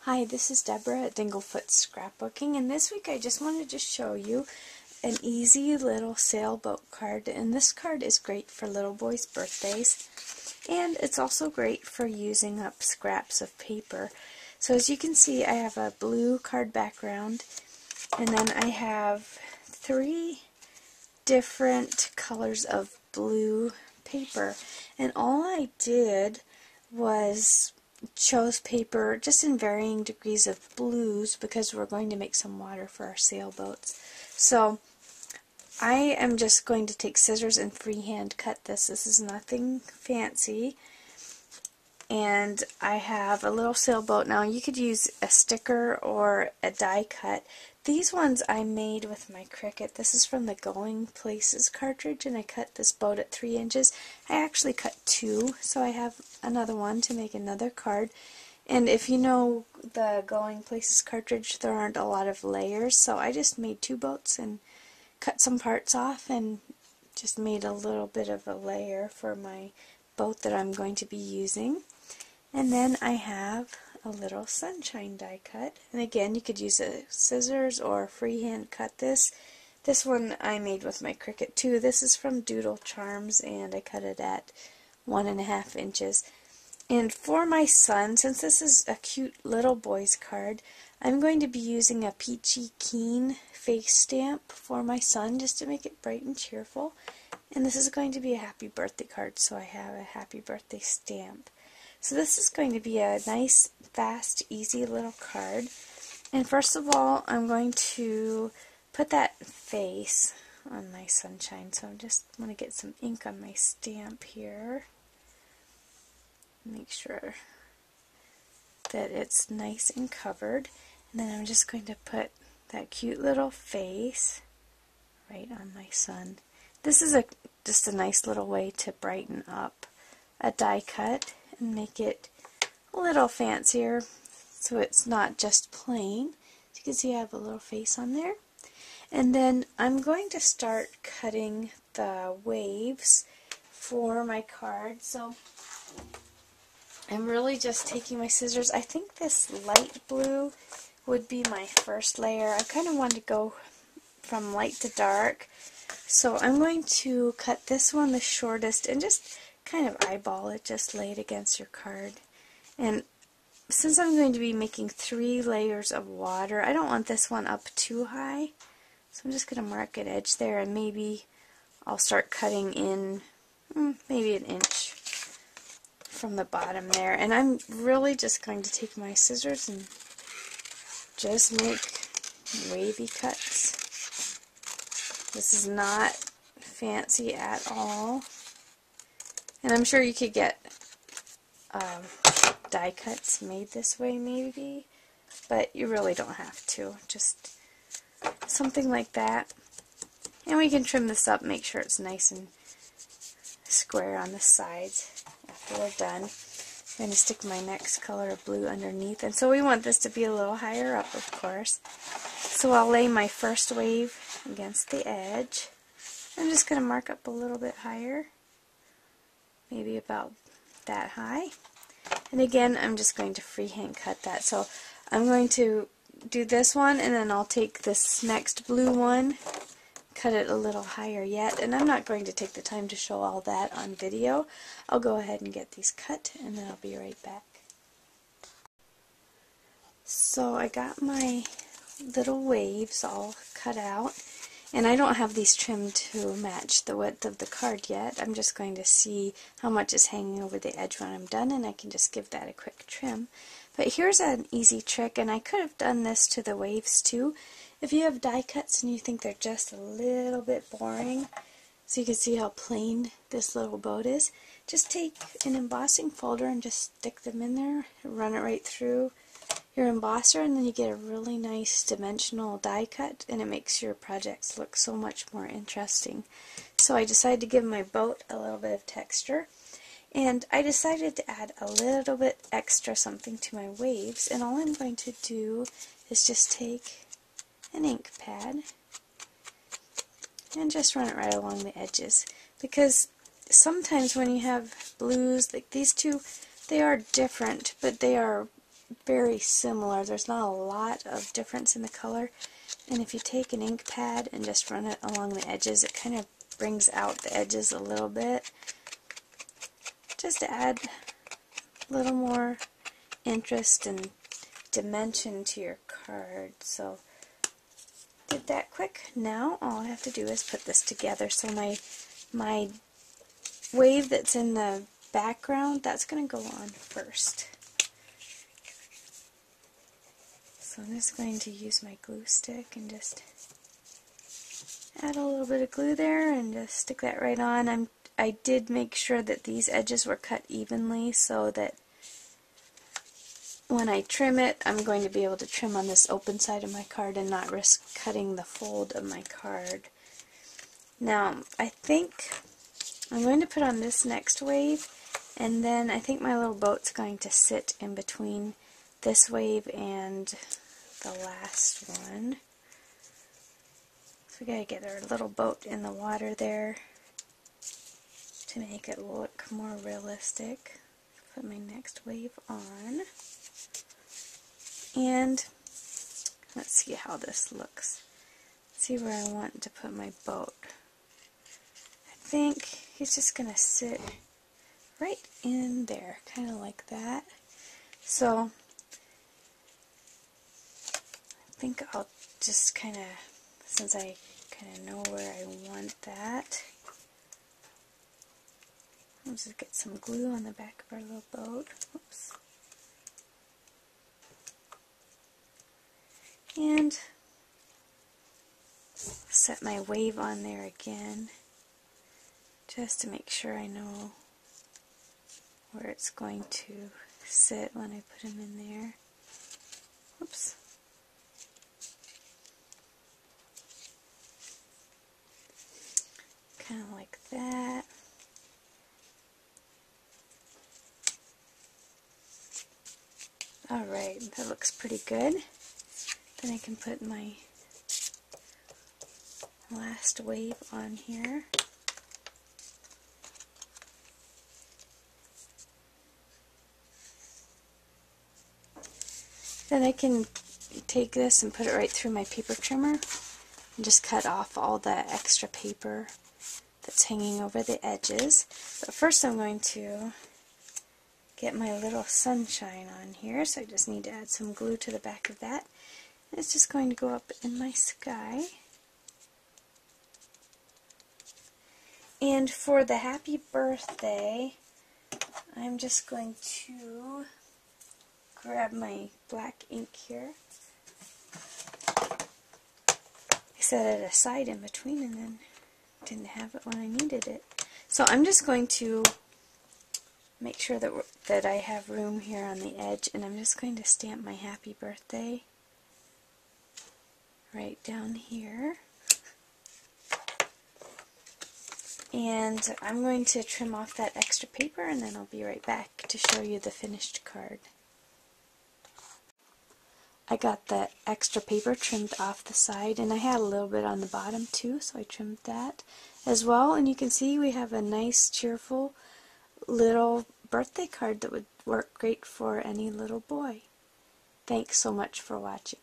Hi, this is Deborah at Dinglefoot Scrapbooking, and this week I just wanted to show you an easy little sailboat card. And this card is great for little boys' birthdays, and it's also great for using up scraps of paper. So as you can see, I have a blue card background, and then I have 3 different colors of blue paper, and all I did was chose paper just in varying degrees of blues because we're going to make some water for our sailboats. So I am just going to take scissors and freehand cut this. This is nothing fancy. And I have a little sailboat. Now you could use a sticker or a die cut. These ones I made with my Cricut. This is from the Going Places cartridge, and I cut this boat at 3 inches. I actually cut 2, so I have another one to make another card. And if you know the Going Places cartridge, there aren't a lot of layers, so I just made 2 boats and cut some parts off and just made a little bit of a layer for my boat that I'm going to be using. And then I have a little sunshine die cut. And again, you could use a scissors or freehand cut this. This one I made with my Cricut too. This is from Doodle Charms, and I cut it at 1.5 inches. And for my son, since this is a cute little boy's card, I'm going to be using a Peachy Keen face stamp for my son just to make it bright and cheerful. And this is going to be a happy birthday card, so I have a happy birthday stamp. So this is going to be a nice, fast, easy little card. And first of all, I'm going to put that face on my sunshine. So I just want to get some ink on my stamp here. Make sure that it's nice and covered. And then I'm just going to put that cute little face right on my sun. This is just a nice little way to brighten up a die cut and make it a little fancier, so it's not just plain. As you can see, I have a little face on there. And then I'm going to start cutting the waves for my card. So I'm really just taking my scissors. I think this light blue would be my first layer. I kind of wanted to go from light to dark. So I'm going to cut this one the shortest and just kind of eyeball it, just lay it against your card. And since I'm going to be making 3 layers of water, I don't want this one up too high. So I'm just going to mark an edge there, and maybe I'll start cutting in maybe 1 inch from the bottom there. And I'm really just going to take my scissors and just make wavy cuts. This is not fancy at all. And I'm sure you could get die cuts made this way maybe, but you really don't have to. Just something like that. And we can trim this up, make sure it's nice and square on the sides after we're done. I'm going to stick my next color of blue underneath. And so we want this to be a little higher up, of course. So I'll lay my first wave against the edge. I'm just going to mark up a little bit higher. Maybe about that high. And again, I'm just going to freehand cut that. So I'm going to do this one, and then I'll take this next blue one, cut it a little higher yet. And I'm not going to take the time to show all that on video. I'll go ahead and get these cut, and then I'll be right back. So I got my little waves all cut out. And I don't have these trimmed to match the width of the card yet. I'm just going to see how much is hanging over the edge when I'm done, and I can just give that a quick trim. But here's an easy trick, and I could have done this to the waves too. If you have die cuts and you think they're just a little bit boring, so you can see how plain this little boat is, just take an embossing folder and just stick them in there, run it right through your embosser, and then you get a really nice dimensional die cut, and it makes your projects look so much more interesting. So I decided to give my boat a little bit of texture, and I decided to add a little bit extra something to my waves, and all I'm going to do is just take an ink pad and just run it right along the edges, because sometimes when you have blues like these two, they are different, but they are very similar. There's not a lot of difference in the color. And if you take an ink pad and just run it along the edges, it kind of brings out the edges a little bit, just to add a little more interest and dimension to your card. So did that quick. Now all I have to do is put this together. So my wave that's in the background, that's going to go on first. So I'm just going to use my glue stick and just add a little bit of glue there and just stick that right on. I did make sure that these edges were cut evenly so that when I trim it, I'm going to be able to trim on this open side of my card and not risk cutting the fold of my card. Now, I think I'm going to put on this next wave, and then I think my little boat's going to sit in between this wave and the last one. So we gotta get our little boat in the water there to make it look more realistic. Put my next wave on. And let's see how this looks. Let's see where I want to put my boat. I think he's just going to sit right in there, kind of like that. So I think I'll just kind of, since I kind of know where I want that, I'll just get some glue on the back of our little boat. Oops. And set my wave on there again, just to make sure I know where it's going to sit when I put him in there. Oops. Kind of like that. Alright, that looks pretty good. Then I can put my last wave on here. Then I can take this and put it right through my paper trimmer and just cut off all the extra paper that's hanging over the edges. But first I'm going to get my little sunshine on here, so I just need to add some glue to the back of that. And it's just going to go up in my sky. And for the happy birthday, I'm just going to grab my black ink here. I set it aside in between and then didn't have it when I needed it. So I'm just going to make sure that I have room here on the edge, and I'm just going to stamp my happy birthday right down here. And I'm going to trim off that extra paper, and then I'll be right back to show you the finished card. I got the extra paper trimmed off the side, and I had a little bit on the bottom too, so I trimmed that as well. And you can see we have a nice, cheerful little birthday card that would work great for any little boy. Thanks so much for watching.